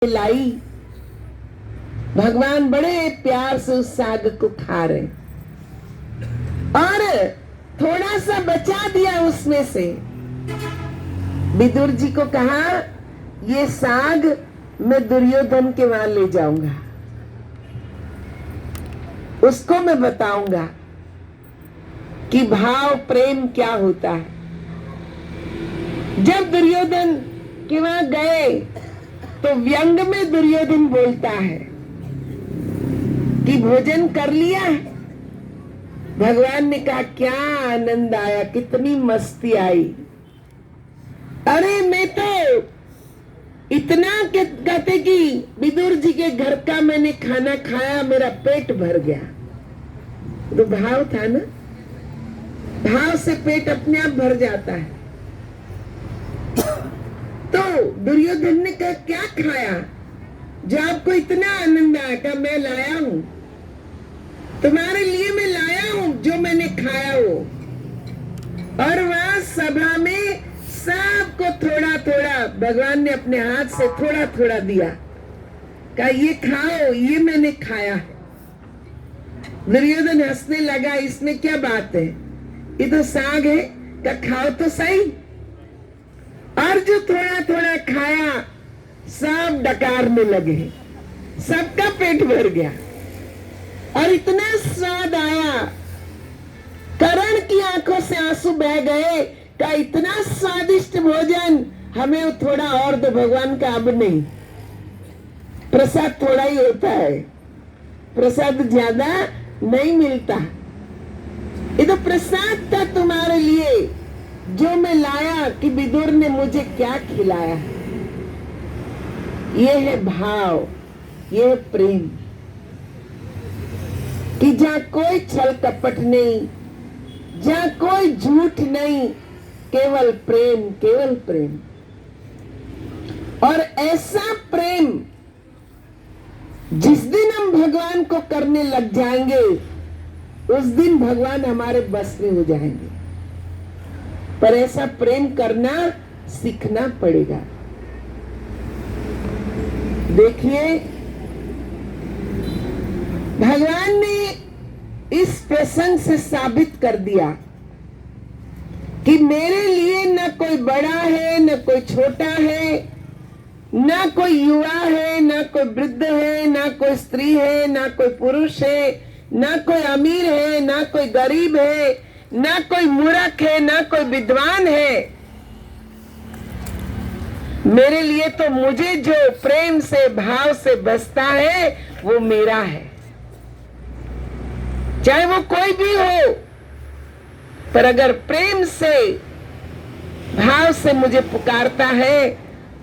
लाई। भगवान बड़े प्यार से उस साग को खा रहे और थोड़ा सा बचा दिया उसमें से। विदुर जी को कहा, ये साग मैं दुर्योधन के वहां ले जाऊंगा, उसको मैं बताऊंगा कि भाव प्रेम क्या होता है। जब दुर्योधन के वहां गए तो व्यंग में दुर्योधन बोलता है कि भोजन कर लिया है। भगवान ने कहा, क्या आनंद आया, कितनी मस्ती आई। अरे मैं तो इतना कहते कि विदुर जी के घर का मैंने खाना खाया, मेरा पेट भर गया। तो भाव था ना, भाव से पेट अपने आप भर जाता है। तो दुर्योधन ने कहा, क्या खाया जो आपको इतना आनंद आया? कहा, मैं लाया हूं, तुम्हारे लिए मैं लाया हूं जो मैंने खाया हो। और वहां सभा में सबको थोड़ा थोड़ा भगवान ने अपने हाथ से थोड़ा थोड़ा दिया। कहा, ये खाओ, ये मैंने खाया है। दुर्योधन हंसने लगा, इसमें क्या बात है, ये तो साग है। कहा, खाओ तो सही। और जो थोड़ा थोड़ा खाया सब डकारने लगे, सबका पेट भर गया और इतना स्वाद आया, करण की आंखों से आंसू बह गए। का इतना स्वादिष्ट भोजन, हमें थोड़ा और दो। भगवान का अब नहीं, प्रसाद थोड़ा ही होता है, प्रसाद ज्यादा नहीं मिलता। ये तो प्रसाद था तुम्हारे लिए जो मैं लाया कि विदुर ने मुझे क्या खिलाया। ये है भाव, ये है प्रेम कि जहां कोई छल कपट नहीं, जहां कोई झूठ नहीं, केवल प्रेम, केवल प्रेम। और ऐसा प्रेम जिस दिन हम भगवान को करने लग जाएंगे, उस दिन भगवान हमारे बस में हो जाएंगे। पर ऐसा प्रेम करना सीखना पड़ेगा। देखिए, भगवान ने इस प्रसंग से साबित कर दिया कि मेरे लिए न कोई बड़ा है, न कोई छोटा है, न कोई युवा है, न कोई वृद्ध है, न कोई स्त्री है, न कोई पुरुष है, न कोई अमीर है, न कोई गरीब है, ना कोई मूर्ख है, ना कोई विद्वान है। मेरे लिए तो मुझे जो प्रेम से भाव से बसता है वो मेरा है, चाहे वो कोई भी हो। पर अगर प्रेम से भाव से मुझे पुकारता है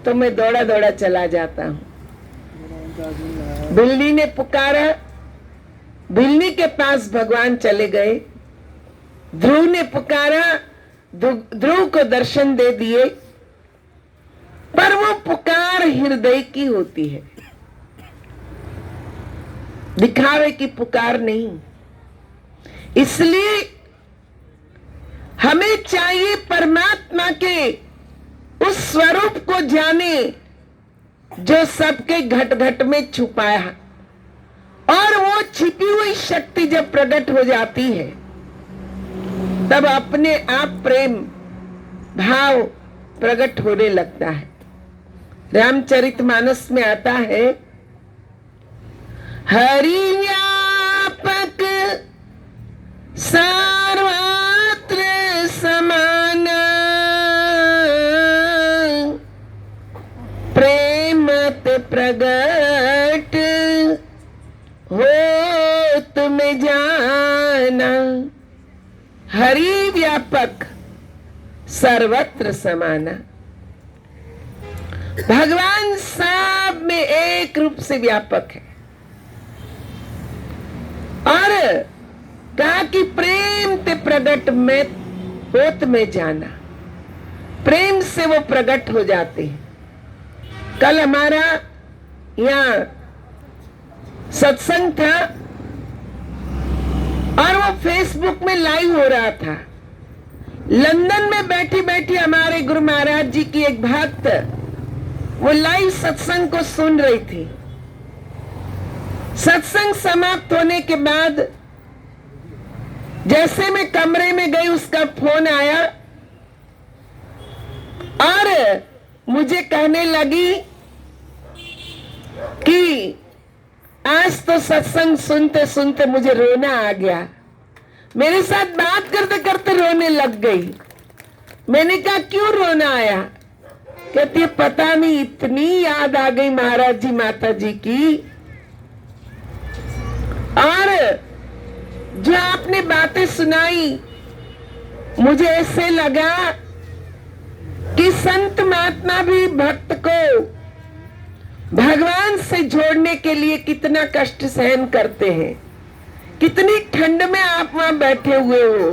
तो मैं दौड़ा दौड़ा चला जाता हूं। बिल्ली ने पुकारा, बिल्ली के पास भगवान चले गए। ध्रुव ने पुकारा, ध्रुव को दर्शन दे दिए। पर वो पुकार हृदय की होती है, दिखावे की पुकार नहीं। इसलिए हमें चाहिए परमात्मा के उस स्वरूप को जाने जो सबके घट घट में छुपाया, और वो छिपी हुई शक्ति जब प्रकट हो जाती है तब अपने आप प्रेम भाव प्रकट होने लगता है। रामचरितमानस में आता है, हरि व्यापक सर्वत्र समान, प्रेमत प्रगट हो तुम जाना। हरि व्यापक सर्वत्र समाना। भगवान सब में एक रूप से व्यापक है। और कहा कि प्रेम ते प्रगट में होत में जाना, प्रेम से वो प्रगट हो जाते हैं। कल हमारा यहाँ सत्संग था और वो फेसबुक में लाइव हो रहा था। लंदन में बैठी बैठी हमारे गुरु महाराज जी की एक भक्त वो लाइव सत्संग को सुन रही थी। सत्संग समाप्त होने के बाद जैसे मैं कमरे में गई, उसका फोन आया और मुझे कहने लगी कि आज तो सत्संग सुनते सुनते मुझे रोना आ गया। मेरे साथ बात करते करते रोने लग गई। मैंने कहा क्यों रोना आया? कहती है पता नहीं, इतनी याद आ गई महाराज जी माता जी की, और जो आपने बातें सुनाई मुझे ऐसे लगा कि संत महात्मा भी भक्त को भगवान से जोड़ने के लिए कितना कष्ट सहन करते हैं। कितनी ठंड में आप वहां बैठे हुए हो।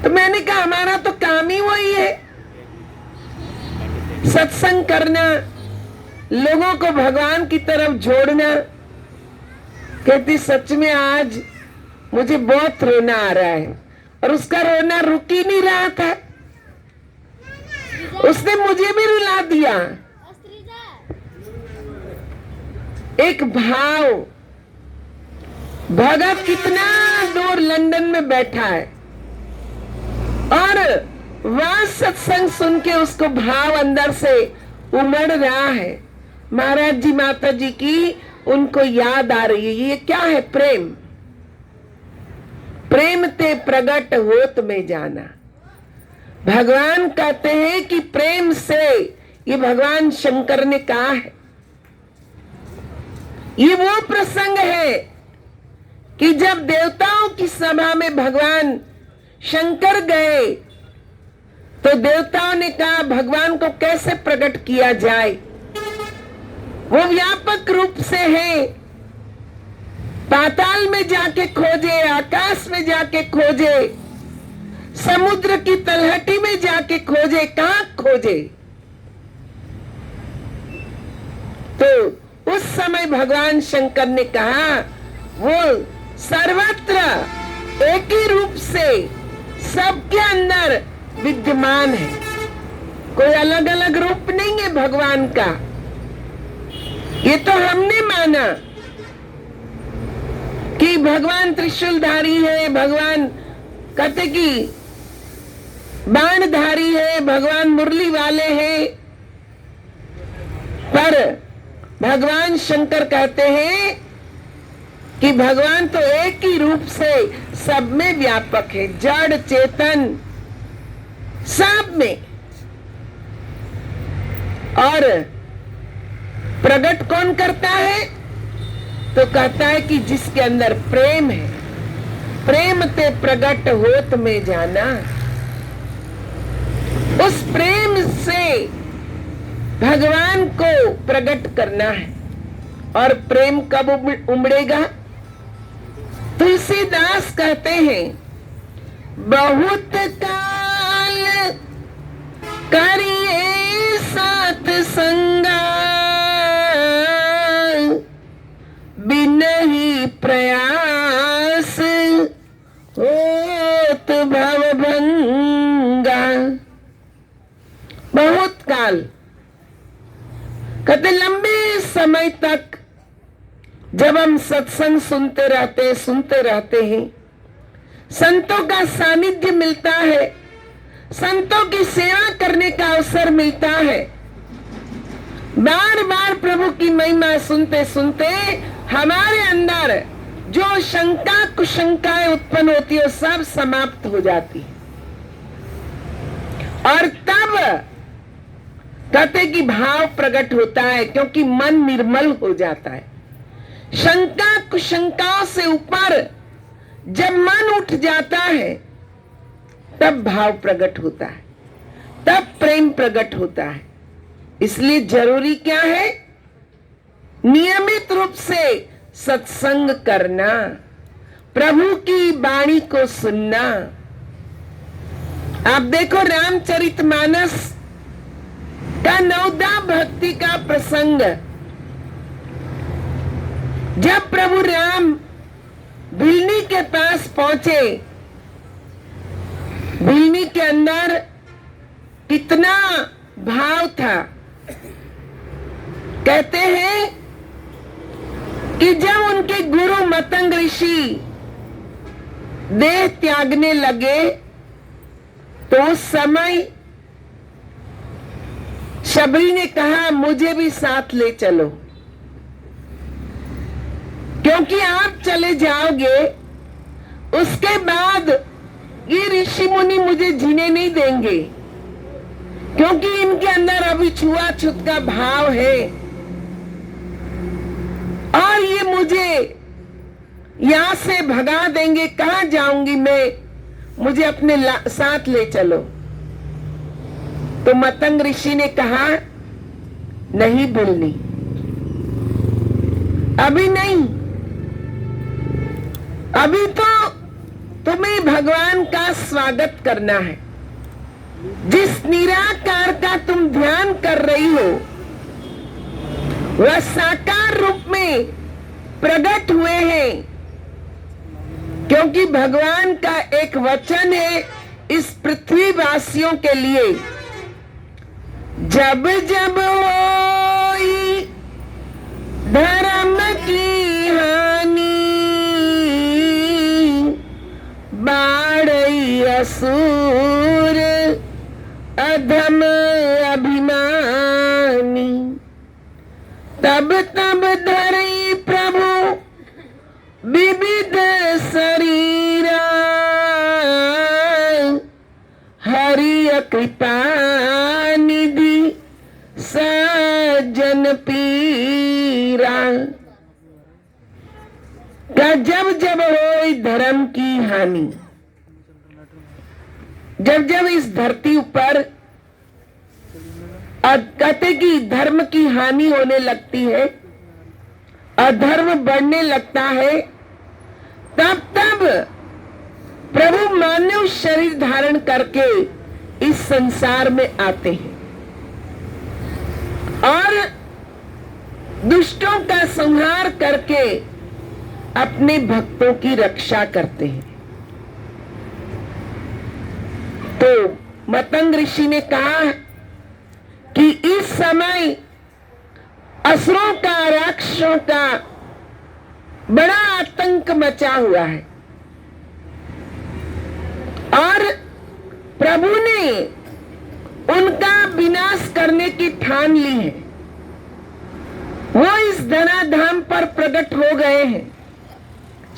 तो मैंने कहा हमारा तो काम ही वही है, सत्संग करना, लोगों को भगवान की तरफ जोड़ना। कहती सच में आज मुझे बहुत रोना आ रहा है। और उसका रोना रुक ही नहीं रहा था, उसने मुझे भी रुला दिया। एक भाव, भगत कितना दूर लंदन में बैठा है और वहां सत्संग सुन के उसको भाव अंदर से उमड़ रहा है। महाराज जी माता जी की उनको याद आ रही है। ये क्या है? प्रेम। प्रेम ते प्रगट होत में जाना। भगवान कहते हैं कि प्रेम से, ये भगवान शंकर ने कहा है। ये वो प्रसंग है कि जब देवताओं की सभा में भगवान शंकर गए तो देवताओं ने कहा भगवान को कैसे प्रकट किया जाए। वो व्यापक रूप से है। पाताल में जाके खोजे, आकाश में जाके खोजे, समुद्र की तलहटी में जाके खोजे, कहां खोजे? तो उस समय भगवान शंकर ने कहा वो सर्वत्र एक ही रूप से सबके अंदर विद्यमान है। कोई अलग अलग रूप नहीं है भगवान का। ये तो हमने माना कि भगवान त्रिशूलधारी है, भगवान कहते कि बाणधारी है, भगवान मुरली वाले हैं, पर भगवान शंकर कहते हैं कि भगवान तो एक ही रूप से सब में व्यापक है, जड़ चेतन सब में। और प्रकट कौन करता है? तो कहता है कि जिसके अंदर प्रेम है। प्रेम ते प्रकट होत में जाना। उस प्रेम से भगवान को प्रकट करना है। और प्रेम कब उमड़ेगा? तुलसीदास कहते हैं बहुत काल करिए साथ संगा, बिनहि प्रयास होत भवभंगा। बहुत काल कहते लंबे समय तक जब हम सत्संग सुनते रहते हैं, संतों का सानिध्य मिलता है, संतों की सेवा करने का अवसर मिलता है, बार बार प्रभु की महिमा सुनते सुनते हमारे अंदर जो शंका कुशंकाएं उत्पन्न होती है सब समाप्त हो जाती है। और तब कहते कि भाव प्रकट होता है, क्योंकि मन निर्मल हो जाता है। शंका कुशंकाओं से ऊपर जब मन उठ जाता है तब भाव प्रकट होता है, तब प्रेम प्रकट होता है। इसलिए जरूरी क्या है? नियमित रूप से सत्संग करना, प्रभु की वाणी को सुनना। आप देखो रामचरितमानस का नवदा भक्ति का प्रसंग। जब प्रभु राम भिलनी के पास पहुंचे, भिलनी के अंदर कितना भाव था। कहते हैं कि जब उनके गुरु मतंग ऋषि देह त्यागने लगे तो उस समय शबरी ने कहा मुझे भी साथ ले चलो, क्योंकि आप चले जाओगे उसके बाद ये ऋषि मुनि मुझे जीने नहीं देंगे, क्योंकि इनके अंदर अभी छुआछूत का भाव है और ये मुझे यहां से भगा देंगे। कहां जाऊंगी मैं, मुझे अपने साथ ले चलो। तो मतंग ऋषि ने कहा नहीं बिलनी, अभी नहीं, अभी तो तुम्हें भगवान का स्वागत करना है। जिस निराकार का तुम ध्यान कर रही हो वह साकार रूप में प्रकट हुए हैं, क्योंकि भगवान का एक वचन है इस पृथ्वी वासियों के लिए, जब जब होई धर्म की हानि बाढ़ई असुर अधम अभिमानी, तब तब धरई प्रभु विविध शरीरा हरि कृपा निधि सज्जन पीरा। का जब जब हो धर्म की हानि, जब जब इस धरती पर कहते कि धर्म की हानि होने लगती है, अधर्म बढ़ने लगता है, तब तब प्रभु मानव शरीर धारण करके इस संसार में आते हैं और दुष्टों का संहार करके अपने भक्तों की रक्षा करते हैं। तो मतंग ऋषि ने कहा कि इस समय असुरों का, राक्षसों का बड़ा आतंक मचा हुआ है और प्रभु ने उनका विनाश करने की ठान ली है। वो इस धराधाम पर प्रकट हो गए हैं,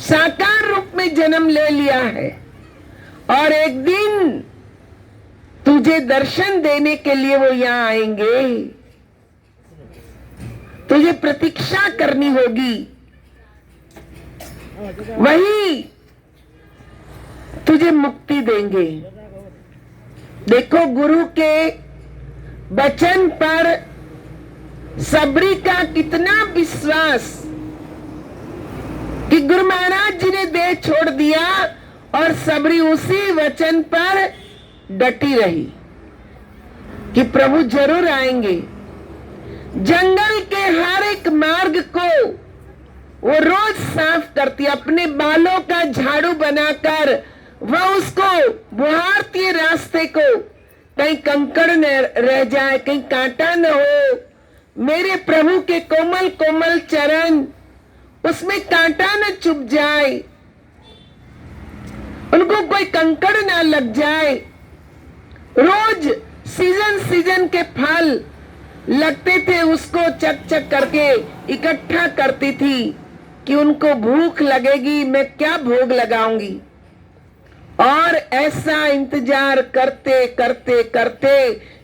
साकार रूप में जन्म ले लिया है और एक दिन तुझे दर्शन देने के लिए वो यहां आएंगे। तुझे प्रतीक्षा करनी होगी, वही तुझे मुक्ति देंगे। देखो गुरु के वचन पर सबरी का कितना विश्वास कि गुरु महाराज जी ने देह छोड़ दिया और सबरी उसी वचन पर डटी रही कि प्रभु जरूर आएंगे। जंगल के हर एक मार्ग को वो रोज साफ करती, अपने बालों का झाड़ू बनाकर वह उसको बुहारती है रास्ते को, कहीं कंकड़ न रह जाए, कहीं कांटा न हो। मेरे प्रभु के कोमल कोमल चरण, उसमें कांटा न चुभ जाए, उनको कोई कंकड़ न लग जाए। रोज सीजन सीजन के फल लगते थे, उसको चक चक करके इकट्ठा करती थी कि उनको भूख लगेगी, मैं क्या भोग लगाऊंगी। और ऐसा इंतजार करते करते करते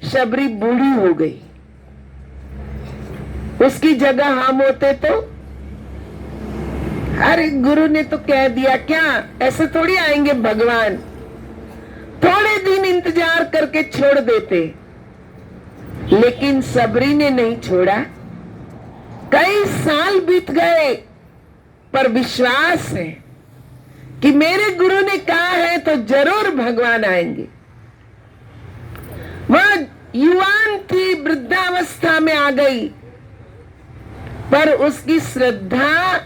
शबरी बूढ़ी हो गई। उसकी जगह हम होते तो, अरे गुरु ने तो कह दिया, क्या ऐसे थोड़ी आएंगे भगवान, थोड़े दिन इंतजार करके छोड़ देते। लेकिन सबरी ने नहीं छोड़ा, कई साल बीत गए, पर विश्वास है कि मेरे गुरु ने कहा है तो जरूर भगवान आएंगे। वह युवान थी, वृद्धावस्था में आ गई, पर उसकी श्रद्धा,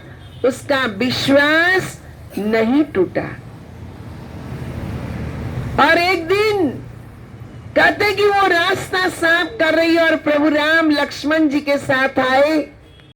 उसका विश्वास नहीं टूटा। और एक दिन कहते कि वो रास्ता साफ कर रही और प्रभु राम लक्ष्मण जी के साथ आए